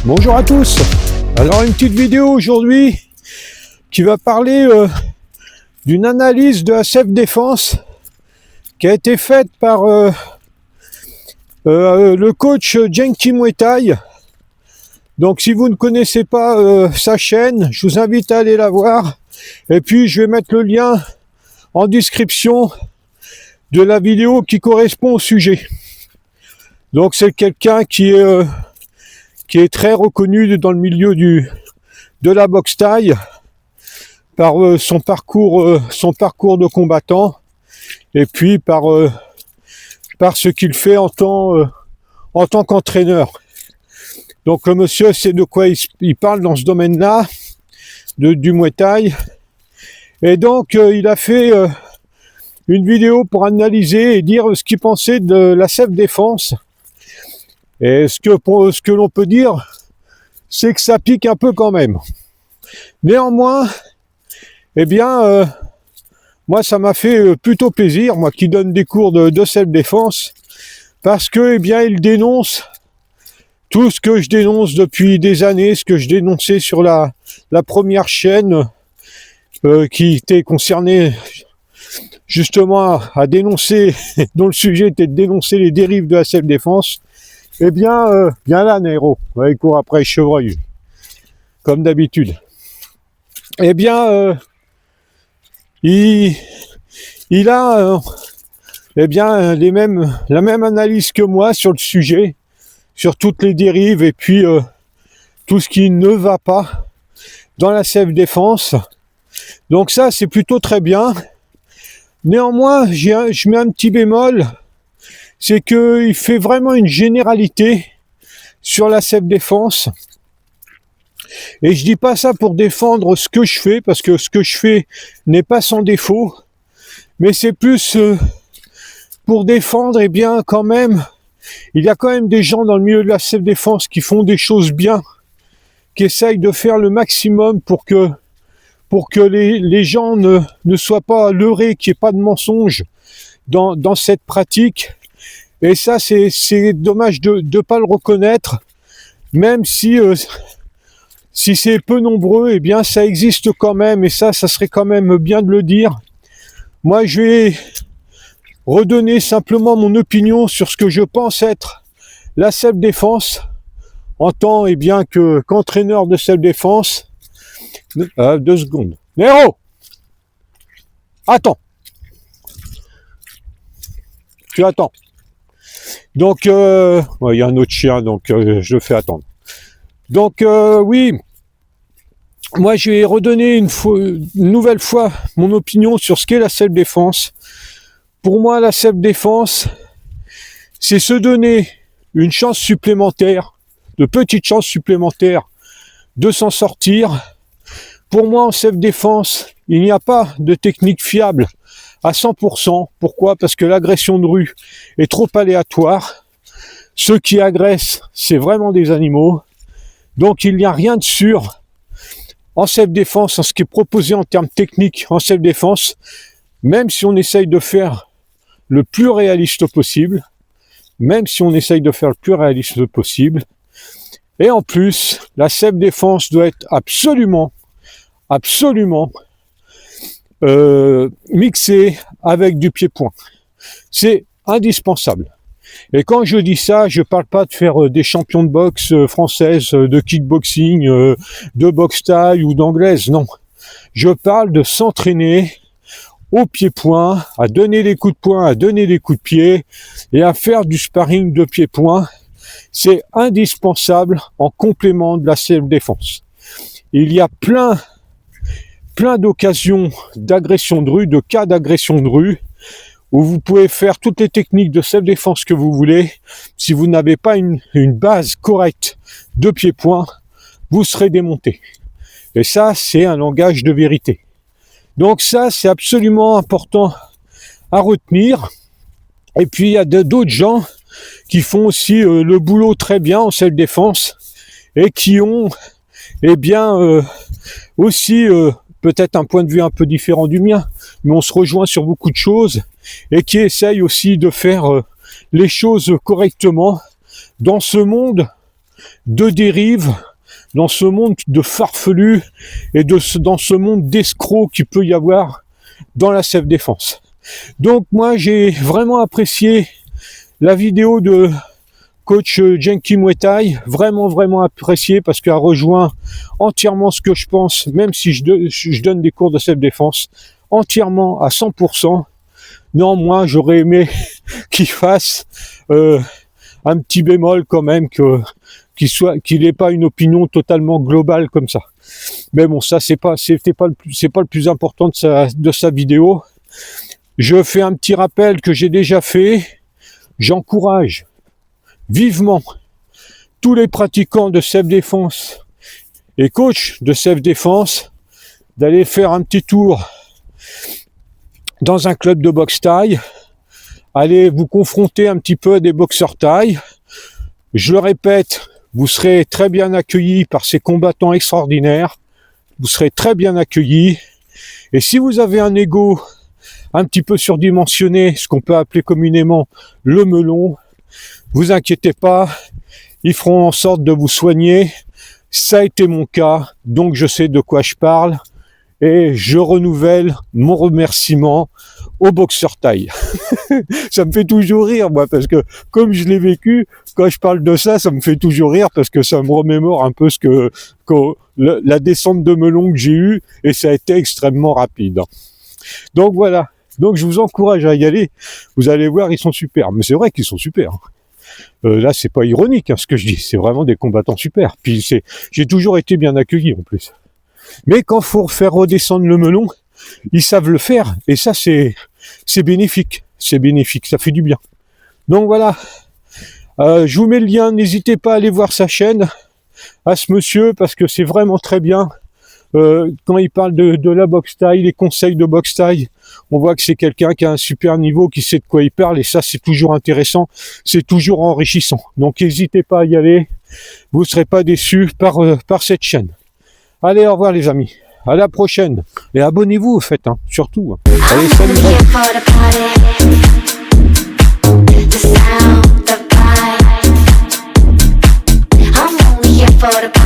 Bonjour à tous. Alors une petite vidéo aujourd'hui qui va parler d'une analyse de la self-défense qui a été faite par le coach Genki Muay Thai. Donc si vous ne connaissez pas sa chaîne, je vous invite à aller la voir. Et puis je vais mettre le lien en description de la vidéo qui correspond au sujet. Donc c'est quelqu'un qui est très reconnu dans le milieu de la boxe thaï par son parcours de combattant et puis par ce qu'il fait en tant qu'entraîneur. Donc le monsieur sait de quoi il parle dans ce domaine-là, du Muay Thai. Et donc il a fait une vidéo pour analyser et dire ce qu'il pensait de la self-défense. Et ce que l'on peut dire, c'est que ça pique un peu quand même. Néanmoins, eh bien, moi ça m'a fait plutôt plaisir, moi qui donne des cours de self-défense, parce que, eh bien, il dénonce tout ce que je dénonce depuis des années, ce que je dénonçais sur la première chaîne qui était concernée justement à dénoncer, dont le sujet était de dénoncer les dérives de la self-défense. Eh bien, bien là, Nero, il court après les chevreuils, comme d'habitude. Eh bien, il a, eh bien, la même analyse que moi sur le sujet, sur toutes les dérives et puis tout ce qui ne va pas dans la self-défense. Donc ça, c'est plutôt très bien. Néanmoins, je mets un petit bémol. C'est qu'il fait vraiment une généralité sur la self-défense. Et je dis pas ça pour défendre ce que je fais, parce que ce que je fais n'est pas sans défaut, mais c'est plus pour défendre, eh bien, quand même, il y a quand même des gens dans le milieu de la self-défense qui font des choses bien, qui essayent de faire le maximum pour que les gens ne soient pas leurrés, qu'il n'y ait pas de mensonges dans cette pratique. Et ça, c'est dommage de ne pas le reconnaître, même si c'est peu nombreux, eh bien, ça existe quand même, et ça serait quand même bien de le dire. Moi, je vais redonner simplement mon opinion sur ce que je pense être la self-défense, en tant, eh bien, qu'entraîneur de self-défense. 2 secondes. Nero! Attends! Tu attends. Donc, il y a un autre chien, donc je le fais attendre. Donc, oui, moi je vais redonner une nouvelle fois mon opinion sur ce qu'est la self-défense. Pour moi, la self-défense, c'est se donner une chance supplémentaire, de petites chances supplémentaires de s'en sortir. Pour moi, en self-défense, il n'y a pas de technique fiable à 100%. Pourquoi ? Parce que l'agression de rue est trop aléatoire. Ceux qui agressent, c'est vraiment des animaux. Donc il n'y a rien de sûr en self-défense, en ce qui est proposé en termes techniques en self-défense, même si on essaye de faire le plus réaliste possible. Et en plus, la self-défense doit être absolument mixé avec du pied-point. C'est indispensable. Et quand je dis ça, je parle pas de faire des champions de boxe françaises, de kickboxing, de boxe thaï ou d'anglaise, non. Je parle de s'entraîner au pied-point, à donner les coups de poing, à donner les coups de pied et à faire du sparring de pied-point. C'est indispensable en complément de la self-défense. Il y a plein d'occasions d'agression de rue, de cas d'agression de rue, où vous pouvez faire toutes les techniques de self-défense que vous voulez. Si vous n'avez pas une base correcte de pied-point, vous serez démonté. Et ça, c'est un langage de vérité. Donc ça, c'est absolument important à retenir. Et puis, il y a d'autres gens qui font aussi le boulot très bien en self-défense et qui ont, eh bien, aussi peut-être un point de vue un peu différent du mien, mais on se rejoint sur beaucoup de choses et qui essayent aussi de faire les choses correctement dans ce monde de dérive, dans ce monde de farfelus et dans ce monde d'escrocs qu'il peut y avoir dans la self-défense. Donc moi j'ai vraiment apprécié la vidéo de coach Genki Muay Thai, vraiment apprécié parce qu'elle rejoint entièrement ce que je pense, même si je donne des cours de self-défense, entièrement à 100%. Néanmoins, j'aurais aimé qu'il fasse un petit bémol quand même, qu'il n'ait pas une opinion totalement globale comme ça. Mais bon, ça c'est pas le plus important de sa vidéo. Je fais un petit rappel que j'ai déjà fait. J'encourage vivement tous les pratiquants de self-défense et coachs de self-défense d'aller faire un petit tour dans un club de boxe thaï, allez vous confronter un petit peu à des boxeurs thaï. Je le répète, vous serez très bien accueillis par ces combattants extraordinaires, vous serez très bien accueillis, et si vous avez un ego un petit peu surdimensionné, ce qu'on peut appeler communément le melon, vous inquiétez pas, ils feront en sorte de vous soigner. Ça a été mon cas, donc je sais de quoi je parle, et je renouvelle mon remerciement aux boxeurs thaï. Ça me fait toujours rire, moi, parce que comme je l'ai vécu, quand je parle de ça, ça me fait toujours rire parce que ça me remémore un peu la descente de melon que j'ai eue, et ça a été extrêmement rapide. Donc voilà. Donc je vous encourage à y aller. Vous allez voir, ils sont super. Mais c'est vrai qu'ils sont super. Là, c'est pas ironique ce que je dis. C'est vraiment des combattants super. Puis j'ai toujours été bien accueilli en plus. Mais quand faut faire redescendre le melon, ils savent le faire. Et ça, c'est bénéfique. C'est bénéfique. Ça fait du bien. Donc voilà. Je vous mets le lien. N'hésitez pas à aller voir sa chaîne à ce monsieur parce que c'est vraiment très bien. Quand il parle de la boxe thaï, les conseils de boxe thaï, on voit que c'est quelqu'un qui a un super niveau, qui sait de quoi il parle, et ça c'est toujours intéressant, c'est toujours enrichissant. Donc n'hésitez pas à y aller, vous ne serez pas déçus par cette chaîne. Allez, au revoir les amis, à la prochaine, et abonnez-vous au fait, surtout. Allez, salut. For the